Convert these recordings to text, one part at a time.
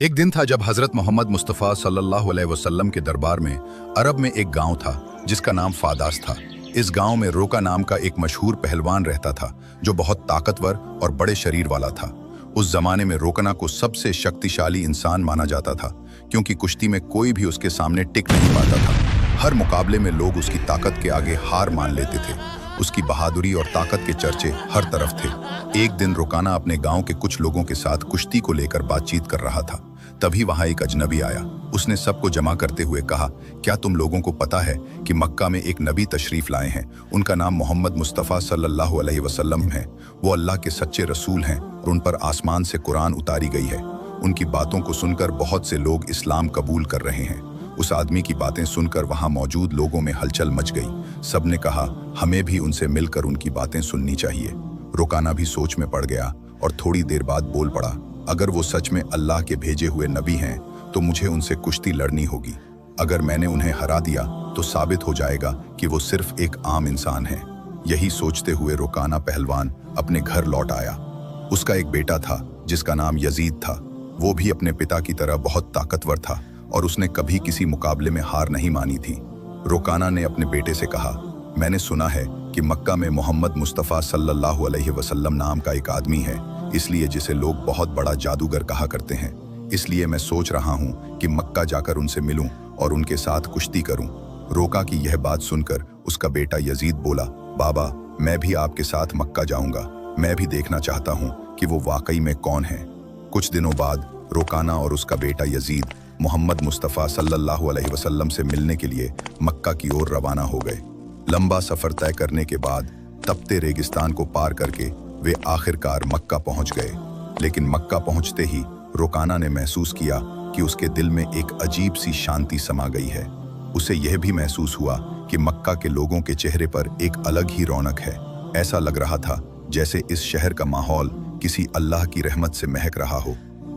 एक दिन था जब हजरत मोहम्मद मुस्तफ़ा सल्लल्लाहु अलैहि वसल्लम के दरबार में अरब में एक गांव था जिसका नाम फादास था। इस गांव में रोका नाम का एक मशहूर पहलवान रहता था जो बहुत ताकतवर और बड़े शरीर वाला था। उस जमाने में रोकना को सबसे शक्तिशाली इंसान माना जाता था क्योंकि कुश्ती में कोई भी उसके सामने टिक नहीं पाता था। हर मुकाबले में लोग उसकी ताकत के आगे हार मान लेते थे। उसकी बहादुरी और ताकत के चर्चे हर तरफ थे। एक दिन रोकाना अपने गांव के कुछ लोगों के साथ कुश्ती को लेकर बातचीत कर रहा था। तभी वहां एक अजनबी आया। उसने सबको जमा करते हुए कहा, क्या तुम लोगों को पता है कि मक्का में एक नबी तशरीफ लाए हैं? उनका नाम मोहम्मद मुस्तफ़ा सल्लल्लाहु अलैहि वसल्लम है। वो अल्लाह के सच्चे रसूल हैं और उन पर आसमान से कुरान उतारी गई है। उनकी बातों को सुनकर बहुत से लोग इस्लाम कबूल कर रहे हैं। उस आदमी की बातें सुनकर वहां मौजूद लोगों में हलचल मच गई। सबने कहा, हमें भी उनसे मिलकर उनकी बातें सुननी चाहिए। रोकाना भी सोच में पड़ गया और थोड़ी देर बाद बोल पड़ा, अगर वो सच में अल्लाह के भेजे हुए नबी हैं तो मुझे उनसे कुश्ती लड़नी होगी। अगर मैंने उन्हें हरा दिया तो साबित हो जाएगा कि वो सिर्फ एक आम इंसान है। यही सोचते हुए रोकाना पहलवान अपने घर लौट आया। उसका एक बेटा था जिसका नाम यजीद था। वो भी अपने पिता की तरह बहुत ताकतवर था और उसने कभी किसी मुकाबले में हार नहीं मानी थी। रोकाना ने अपने बेटे से कहा, मैंने सुना है कि मक्का में मोहम्मद मुस्तफ़ा सल्लल्लाहु अलैहि वसल्लम नाम का एक आदमी है, इसलिए जिसे लोग बहुत बड़ा जादूगर कहा करते हैं। इसलिए मैं सोच रहा हूँ कि मक्का जाकर उनसे मिलूं और उनके साथ कुश्ती करूं। रोका की यह बात सुनकर उसका बेटा यजीद बोला, बाबा, मैं भी आपके साथ मक्का जाऊंगा। मैं भी देखना चाहता हूँ कि वो वाकई में कौन है। कुछ दिनों बाद रोकाना और उसका बेटा यजीद मोहम्मद मुस्तफ़ा सल्लल्लाहु अलैहि वसल्लम से मिलने के लिए मक्का की ओर रवाना हो गए। लंबा सफ़र तय करने के बाद तपते रेगिस्तान को पार करके वे आखिरकार मक्का पहुंच गए। लेकिन मक्का पहुंचते ही रोकाना ने महसूस किया कि उसके दिल में एक अजीब सी शांति समा गई है। उसे यह भी महसूस हुआ कि मक्का के लोगों के चेहरे पर एक अलग ही रौनक है। ऐसा लग रहा था जैसे इस शहर का माहौल किसी अल्लाह की रहमत से महक रहा हो।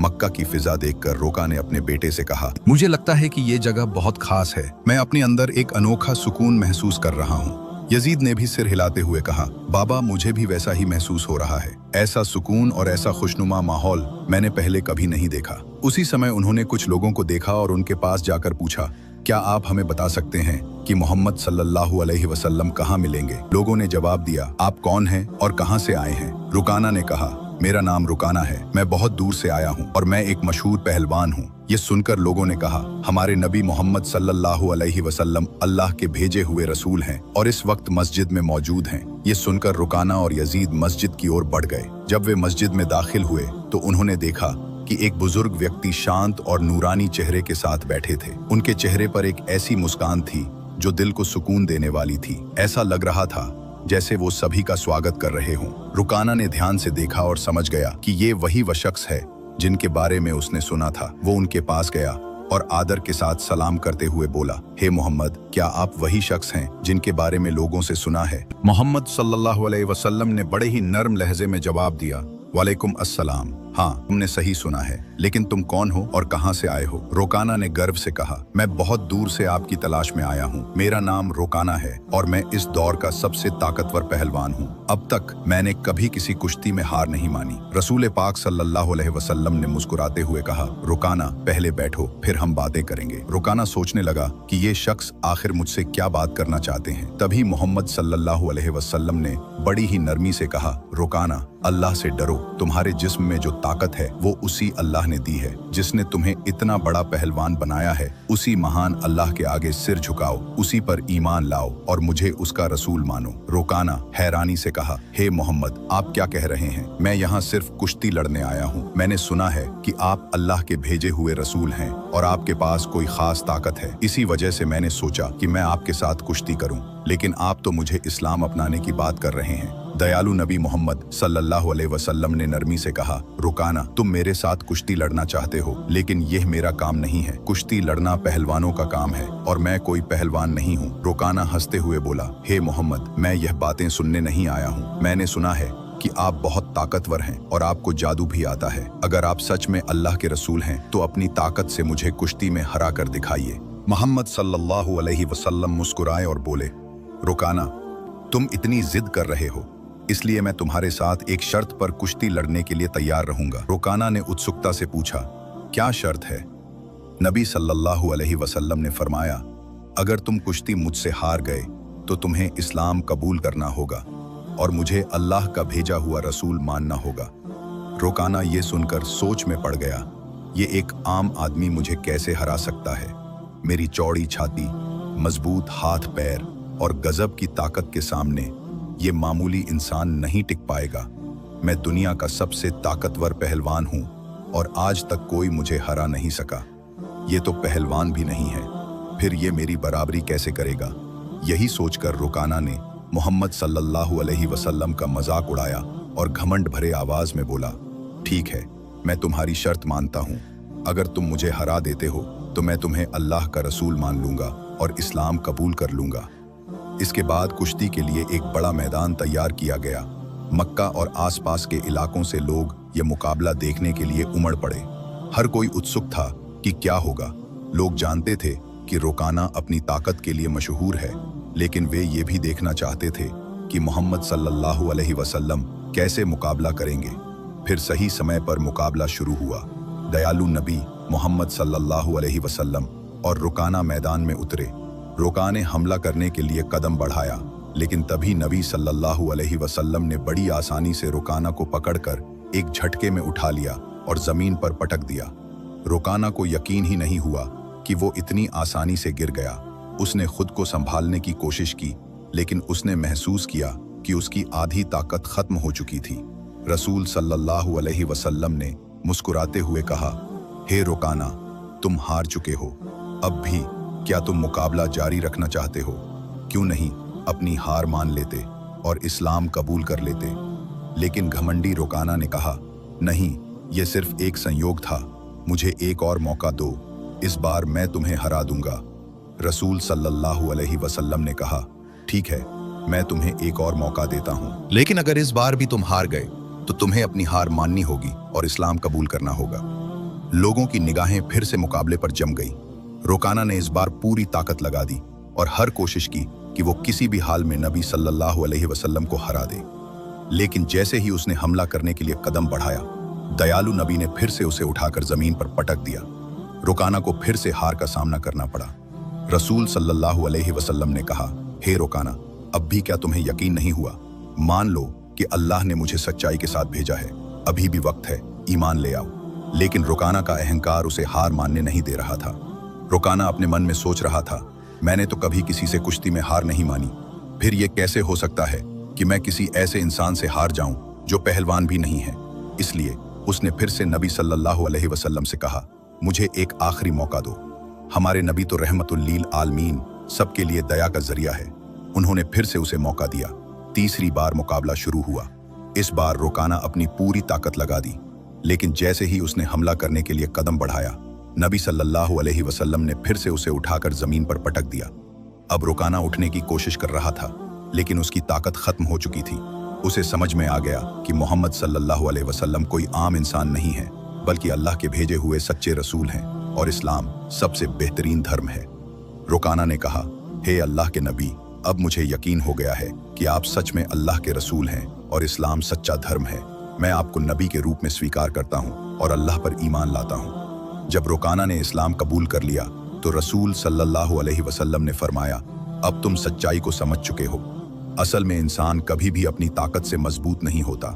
मक्का की फिजा देखकर रोका ने अपने बेटे से कहा, मुझे लगता है कि ये जगह बहुत खास है। मैं अपने अंदर एक अनोखा सुकून महसूस कर रहा हूँ। यजीद ने भी सिर हिलाते हुए कहा, बाबा, मुझे भी वैसा ही महसूस हो रहा है। ऐसा सुकून और ऐसा खुशनुमा माहौल मैंने पहले कभी नहीं देखा। उसी समय उन्होंने कुछ लोगों को देखा और उनके पास जाकर पूछा, क्या आप हमें बता सकते हैं कि मोहम्मद सल्लल्लाहु अलैहि वसल्लम कहाँ मिलेंगे? लोगों ने जवाब दिया, आप कौन हैं और कहाँ से आए हैं? रुकाना ने कहा, मेरा नाम रुकाना है। मैं बहुत दूर से आया हूँ और मैं एक मशहूर पहलवान हूँ। ये सुनकर लोगों ने कहा, हमारे नबी मोहम्मद सल्लल्लाहु अलैहि वसल्लम अल्लाह के भेजे हुए रसूल हैं और इस वक्त मस्जिद में मौजूद हैं। ये सुनकर रुकाना और यजीद मस्जिद की ओर बढ़ गए। जब वे मस्जिद में दाखिल हुए तो उन्होंने देखा कि एक बुजुर्ग व्यक्ति शांत और नूरानी चेहरे के साथ बैठे थे। उनके चेहरे पर एक ऐसी मुस्कान थी जो दिल को सुकून देने वाली थी। ऐसा लग रहा था जैसे वो सभी का स्वागत कर रहे हों। रुकाना ने ध्यान से देखा और समझ गया कि ये वही वह शख्स है जिनके बारे में उसने सुना था। वो उनके पास गया और आदर के साथ सलाम करते हुए बोला, हे मोहम्मद, क्या आप वही शख्स हैं जिनके बारे में लोगों से सुना है? मोहम्मद सल्लल्लाहु अलैहि वसल्लम ने बड़े ही नर्म लहजे में जवाब दिया, वालेकुम अस्सलाम। हाँ, तुमने सही सुना है, लेकिन तुम कौन हो और कहाँ से आए हो? रोकाना ने गर्व से कहा, मैं बहुत दूर से आपकी तलाश में आया हूँ। मेरा नाम रोकाना है और मैं इस दौर का सबसे ताकतवर पहलवान हूँ। अब तक मैंने कभी किसी कुश्ती में हार नहीं मानी। रसूल पाक सल्लल्लाहु अलैहि वसल्लम ने मुस्कुराते हुए कहा, रोकाना, पहले बैठो, फिर हम बातें करेंगे। रोकाना सोचने लगा कि ये शख्स आखिर मुझसे क्या बात करना चाहते हैं। तभी मोहम्मद सल्लल्लाहु अलैहि वसल्लम ने बड़ी ही नरमी से कहा, रोकाना, अल्लाह से डरो। तुम्हारे जिस्म में जो ताकत है वो उसी अल्लाह ने दी है। जिसने तुम्हें इतना बड़ा पहलवान बनाया है, उसी महान अल्लाह के आगे सिर झुकाओ, उसी पर ईमान लाओ और मुझे उसका रसूल मानो। रोकाना हैरानी से कहा, हे मोहम्मद, आप क्या कह रहे हैं? मैं यहाँ सिर्फ कुश्ती लड़ने आया हूँ। मैंने सुना है कि आप अल्लाह के भेजे हुए रसूल हैं और आपके पास कोई खास ताकत है। इसी वजह से मैंने सोचा कि मैं आपके साथ कुश्ती करूँ, लेकिन आप तो मुझे इस्लाम अपनाने की बात कर रहे हैं। दयालु नबी मोहम्मद सल्लल्लाहु अलैहि वसल्लम ने नरमी से कहा, रुकाना, तुम मेरे साथ कुश्ती लड़ना चाहते हो, लेकिन यह मेरा काम नहीं है। कुश्ती लड़ना पहलवानों का काम है और मैं कोई पहलवान नहीं हूँ। रुकाना हंसते हुए बोला, हे मोहम्मद, मैं यह बातें सुनने नहीं आया हूँ। मैंने सुना है कि आप बहुत ताकतवर हैं और आपको जादू भी आता है। अगर आप सच में अल्लाह के रसूल हैं तो अपनी ताकत से मुझे कुश्ती में हरा कर दिखाइए। मोहम्मद सल्लल्लाहु अलैहि वसल्लम मुस्कुराए और बोले, रुकाना, तुम इतनी जिद कर रहे हो, इसलिए मैं तुम्हारे साथ एक शर्त पर कुश्ती लड़ने के लिए तैयार रहूंगा। रोकाना ने उत्सुकता से पूछा, क्या शर्त है? नबी सल्लल्लाहु अलैहि वसल्लम ने फरमाया, अगर तुम कुश्ती मुझसे हार गए तो तुम्हें इस्लाम कबूल करना होगा और मुझे अल्लाह का भेजा हुआ रसूल मानना होगा। रोकाना ये सुनकर सोच में पड़ गया, ये एक आम आदमी मुझे कैसे हरा सकता है? मेरी चौड़ी छाती, मजबूत हाथ पैर और गजब की ताकत के सामने ये मामूली इंसान नहीं टिक पाएगा। मैं दुनिया का सबसे ताकतवर पहलवान हूं और आज तक कोई मुझे हरा नहीं सका। ये तो पहलवान भी नहीं है, फिर ये मेरी बराबरी कैसे करेगा? यही सोचकर रोकाना ने मोहम्मद सल्लल्लाहु अलैहि वसल्लम का मजाक उड़ाया और घमंड भरे आवाज में बोला, ठीक है, मैं तुम्हारी शर्त मानता हूं। अगर तुम मुझे हरा देते हो तो मैं तुम्हें अल्लाह का रसूल मान लूंगा और इस्लाम कबूल कर लूंगा। इसके बाद कुश्ती के लिए एक बड़ा मैदान तैयार किया गया। मक्का और आसपास के इलाकों से लोग ये मुकाबला देखने के लिए उमड़ पड़े। हर कोई उत्सुक था कि क्या होगा। लोग जानते थे कि रोकाना अपनी ताकत के लिए मशहूर है, लेकिन वे ये भी देखना चाहते थे कि मोहम्मद सल्लल्लाहु अलैहि वसल्लम कैसे मुकाबला करेंगे। फिर सही समय पर मुकाबला शुरू हुआ। दयालु नबी मोहम्मद सल्लल्लाहु अलैहि वसल्लम और रोकाना मैदान में उतरे। रोकाना ने हमला करने के लिए कदम बढ़ाया, लेकिन तभी नबी सल्लल्लाहु अलैहि वसल्लम ने बड़ी आसानी से रोकाना को पकड़कर एक झटके में उठा लिया और जमीन पर पटक दिया। रोकाना को यकीन ही नहीं हुआ कि वो इतनी आसानी से गिर गया। उसने खुद को संभालने की कोशिश की, लेकिन उसने महसूस किया कि उसकी आधी ताकत खत्म हो चुकी थी। रसूल सल्लल्लाहु अलैहि वसल्लम ने मुस्कुराते हुए कहा, हे रोकाना, तुम हार चुके हो। अब भी क्या तुम मुकाबला जारी रखना चाहते हो? क्यों नहीं अपनी हार मान लेते और इस्लाम कबूल कर लेते? लेकिन घमंडी रोकाना ने कहा, नहीं, ये सिर्फ एक संयोग था, मुझे एक और मौका दो, इस बार मैं तुम्हें हरा दूंगा। रसूल सल्लल्लाहु अलैहि वसल्लम ने कहा, ठीक है, मैं तुम्हें एक और मौका देता हूं, लेकिन अगर इस बार भी तुम हार गए तो तुम्हें अपनी हार माननी होगी और इस्लाम कबूल करना होगा। लोगों की निगाहें फिर से मुकाबले पर जम गई। रोकाना ने इस बार पूरी ताकत लगा दी और हर कोशिश की कि वो किसी भी हाल में नबी सल्लल्लाहु अलैहि वसल्लम को हरा दे। लेकिन जैसे ही उसने हमला करने के लिए कदम बढ़ाया, दयालु नबी ने फिर से उसे उठाकर जमीन पर पटक दिया। रोकाना को फिर से हार का सामना करना पड़ा। रसूल सल्लल्लाहु अलैहि वसल्लम ने कहा, हे रोकाना, अब भी क्या तुम्हें यकीन नहीं हुआ? मान लो कि अल्लाह ने मुझे सच्चाई के साथ भेजा है, अभी भी वक्त है, ईमान ले आओ। लेकिन रोकाना का अहंकार उसे हार मानने नहीं दे रहा था। रोकाना अपने मन में सोच रहा था, मैंने तो कभी किसी से कुश्ती में हार नहीं मानी, फिर ये कैसे हो सकता है कि मैं किसी ऐसे इंसान से हार जाऊं जो पहलवान भी नहीं है। इसलिए उसने फिर से नबी सल्लल्लाहु अलैहि वसल्लम से कहा, मुझे एक आखिरी मौका दो। हमारे नबी तो रहमतुल लिल आलमीन, सबके लिए दया का जरिया है। उन्होंने फिर से उसे मौका दिया। तीसरी बार मुकाबला शुरू हुआ। इस बार रोकाना अपनी पूरी ताकत लगा दी, लेकिन जैसे ही उसने हमला करने के लिए कदम बढ़ाया, नबी सल्लल्लाहु अलैहि वसल्लम ने फिर से उसे उठाकर जमीन पर पटक दिया। अब रोकाना उठने की कोशिश कर रहा था, लेकिन उसकी ताकत खत्म हो चुकी थी। उसे समझ में आ गया कि मोहम्मद सल्लल्लाहु अलैहि वसल्लम कोई आम इंसान नहीं है, बल्कि अल्लाह के भेजे हुए सच्चे रसूल हैं और इस्लाम सबसे बेहतरीन धर्म है। रोकाना ने कहा, हे अल्लाह के नबी, अब मुझे यकीन हो गया है कि आप सच में अल्लाह के रसूल हैं और इस्लाम सच्चा धर्म है। मैं आपको नबी के रूप में स्वीकार करता हूं और अल्लाह पर ईमान लाता हूं। जब रोकाना ने इस्लाम कबूल कर लिया तो रसूल सल्लल्लाहु अलैहि वसल्लम ने फरमाया, अब तुम सच्चाई को समझ चुके हो। असल में इंसान कभी भी अपनी ताकत से मजबूत नहीं होता।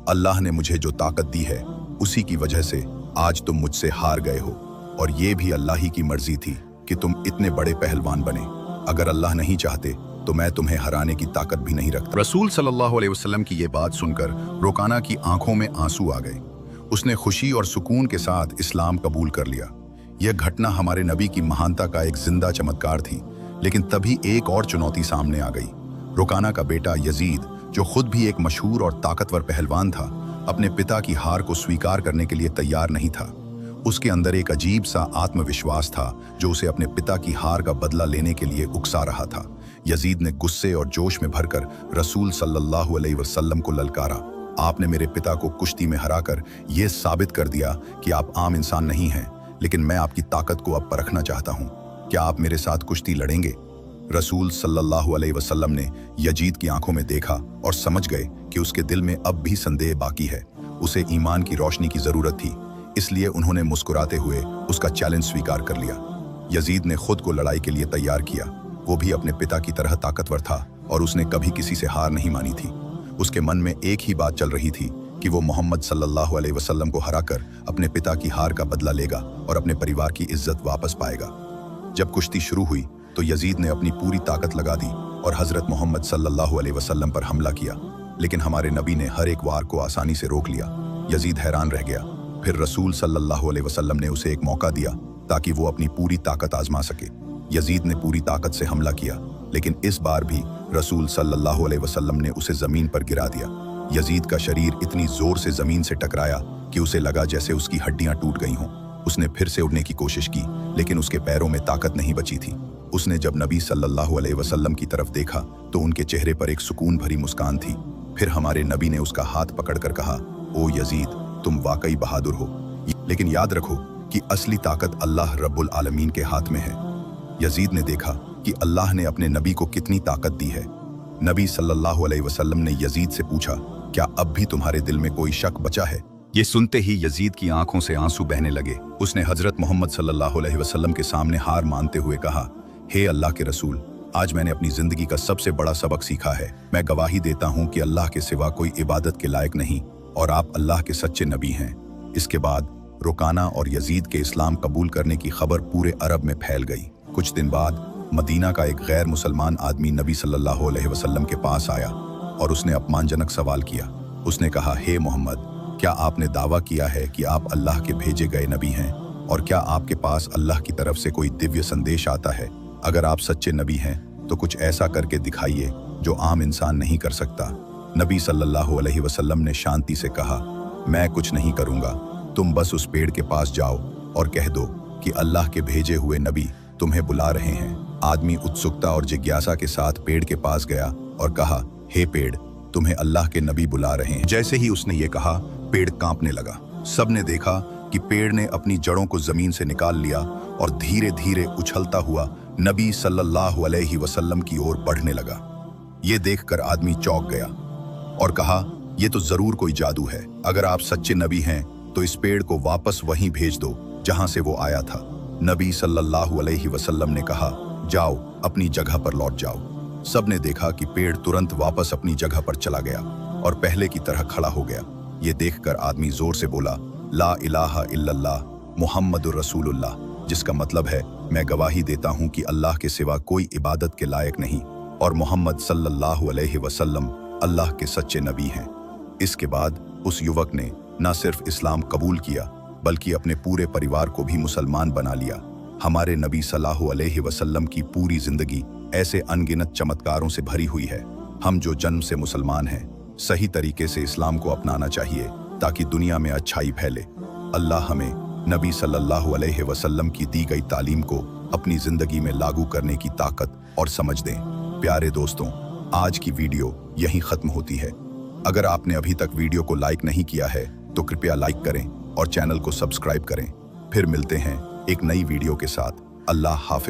अल्लाह ने मुझे जो ताकत दी है, उसी की वजह से आज तुम मुझसे हार गए हो, और ये भी अल्लाह ही की मर्जी थी कि तुम इतने बड़े पहलवान बने। अगर अल्लाह नहीं चाहते तो मैं तुम्हें हराने की ताकत भी नहीं रखता। रसूल सल्लल्लाहु अलैहि वसल्लम की ये बात सुनकर रोकाना की आंखों में आंसू आ गए। उसने खुशी और सुकून के साथ इस्लाम कबूल कर लिया। यह घटना हमारे नबी की महानता का एक जिंदा चमत्कार थी। लेकिन तभी एक और चुनौती सामने आ गई। रोकाना का बेटा यजीद, जो खुद भी एक मशहूर और ताकतवर पहलवान था, अपने पिता की हार को स्वीकार करने के लिए तैयार नहीं था। उसके अंदर एक अजीब सा आत्मविश्वास था जो उसे अपने पिता की हार का बदला लेने के लिए उकसा रहा था। यजीद ने गुस्से और जोश में भरकर रसूल सल्लल्लाहु अलैहि वसल्लम को ललकारा, आपने मेरे पिता को कुश्ती में हराकर यह साबित कर दिया कि आप आम इंसान नहीं हैं, लेकिन मैं आपकी ताकत को अब परखना चाहता हूं। क्या आप मेरे साथ कुश्ती लड़ेंगे? रसूल सल्लल्लाहु अलैहि वसल्लम ने यजीद की आंखों में देखा और समझ गए कि उसके दिल में अब भी संदेह बाकी है। उसे ईमान की रोशनी की जरूरत थी। इसलिए उन्होंने मुस्कुराते हुए उसका चैलेंज स्वीकार कर लिया। यजीद ने खुद को लड़ाई के लिए तैयार किया। वो भी अपने पिता की तरह ताकतवर था और उसने कभी किसी से हार नहीं मानी थी। उसके मन में एक ही बात चल रही थी कि वो मोहम्मद सल्लल्लाहु अलैहि वसल्लम को हराकर अपने पिता की हार का बदला लेगा और अपने परिवार की इज्जत वापस पाएगा। जब कुश्ती शुरू हुई तो यजीद ने अपनी पूरी ताकत लगा दी और हजरत मोहम्मद सल्लल्लाहु अलैहि वसल्लम पर हमला किया, लेकिन हमारे नबी ने हर एक वार को आसानी से रोक लिया। यजीद हैरान रह गया। फिर रसूल सल्लल्लाहु अलैहि वसल्लम ने उसे एक मौका दिया ताकि वो अपनी पूरी ताकत आजमा सके। यजीद ने पूरी ताकत से हमला किया, लेकिन इस बार भी रसूल सल्लल्लाहु अलैहि वसल्लम ने उसे जमीन पर गिरा दिया। यजीद का शरीर इतनी जोर से जमीन से टकराया कि उसे लगा जैसे उसकी हड्डियां टूट गई हों। उसने फिर से उड़ने की कोशिश की, लेकिन उसके पैरों में ताकत नहीं बची थी। उसने जब नबी सल्लल्लाहु अलैहि वसल्लम की तरफ देखा तो उनके चेहरे पर एक सुकून भरी मुस्कान थी। फिर हमारे नबी ने उसका हाथ पकड़कर कहा, ओ यजीद, तुम वाकई बहादुर हो, लेकिन याद रखो कि असली ताकत अल्लाह रब्बुल आलमीन के हाथ में है। यजीद ने देखा कि अल्लाह ने अपने नबी को कितनी ताकत दी है। नबी सल्लल्लाहु अलैहि वसल्लम ने यजीद से पूछा, क्या अब भी तुम्हारे दिल में कोई शक बचा है? ये सुनते ही यजीद की आंखों से आंसू बहने लगे। उसने हजरत मोहम्मद सल्लल्लाहु अलैहि वसल्लम के सामने हार मानते हुए कहा, हे अल्लाह के रसूल, आज मैंने अपनी जिंदगी का सबसे बड़ा सबक सीखा है। मैं गवाही देता हूँ कि अल्लाह के सिवा कोई इबादत के लायक नहीं और आप अल्लाह के सच्चे नबी हैं। इसके बाद रुकाना और यजीद के इस्लाम कबूल करने की खबर पूरे अरब में फैल गई। कुछ दिन बाद मदीना का एक गैर मुसलमान आदमी नबी सल्लल्लाहु अलैहि वसल्लम के पास आया और उसने अपमानजनक सवाल किया। उसने कहा, हे मोहम्मद, क्या आपने दावा किया है कि आप अल्लाह के भेजे गए नबी हैं, और क्या आपके पास अल्लाह की तरफ से कोई दिव्य संदेश आता है? अगर आप सच्चे नबी हैं तो कुछ ऐसा करके दिखाइए जो आम इंसान नहीं कर सकता। नबी सल्लल्लाहु अलैहि वसल्लम ने शांति से कहा, मैं कुछ नहीं करूंगा, तुम बस उस पेड़ के पास जाओ और कह दो कि अल्लाह के भेजे हुए नबी तुम्हें बुला रहे हैं। आदमी उत्सुकता और जिज्ञासा के साथ पेड़ के पास गया और कहा, हे पेड़, तुम्हें अल्लाह के नबी बुला रहे हैं। जैसे ही उसने ये कहा, पेड़ कांपने लगा। सबने देखा कि पेड़ ने अपनी जड़ों को जमीन से निकाल लिया और धीरे धीरे उछलता हुआ नबी सल्लल्लाहु अलैहि वसल्लम की ओर बढ़ने लगा। ये देखकर आदमी चौंक गया और कहा, यह तो जरूर कोई जादू है। अगर आप सच्चे नबी हैं तो इस पेड़ को वापस वहीं भेज दो जहां से वो आया था। नबी सल्लल्लाहु अलैहि वसल्लम ने कहा, जाओ, अपनी जगह पर लौट जाओ। सबने देखा कि पेड़ तुरंत वापस अपनी जगह पर चला गया और पहले की तरह खड़ा हो गया। ये देखकर आदमी जोर से बोला, ला इलाहा इल्लल्लाह मुहम्मदुर रसूलुल्लाह, जिसका मतलब है, मैं गवाही देता हूँ कि अल्लाह के सिवा कोई इबादत के लायक नहीं और मोहम्मद सल्लल्लाहु अलैहि वसल्लम अल्लाह के सच्चे नबी हैं। इसके बाद उस युवक ने न सिर्फ इस्लाम कबूल किया बल्कि अपने पूरे परिवार को भी मुसलमान बना लिया। हमारे नबी सल्लल्लाहु अलैहि वसल्लम की पूरी जिंदगी ऐसे अनगिनत चमत्कारों से भरी हुई है। हम जो जन्म से मुसलमान हैं, सही तरीके से इस्लाम को अपनाना चाहिए ताकि दुनिया में अच्छाई फैले। अल्लाह हमें नबी सल्लल्लाहु अलैहि वसल्लम की दी गई तालीम को अपनी जिंदगी में लागू करने की ताकत और समझ दें। प्यारे दोस्तों, आज की वीडियो यहीं खत्म होती है। अगर आपने अभी तक वीडियो को लाइक नहीं किया है तो कृपया लाइक करें और चैनल को सब्सक्राइब करें। फिर मिलते हैं एक नई वीडियो के साथ। अल्लाह हाफिज।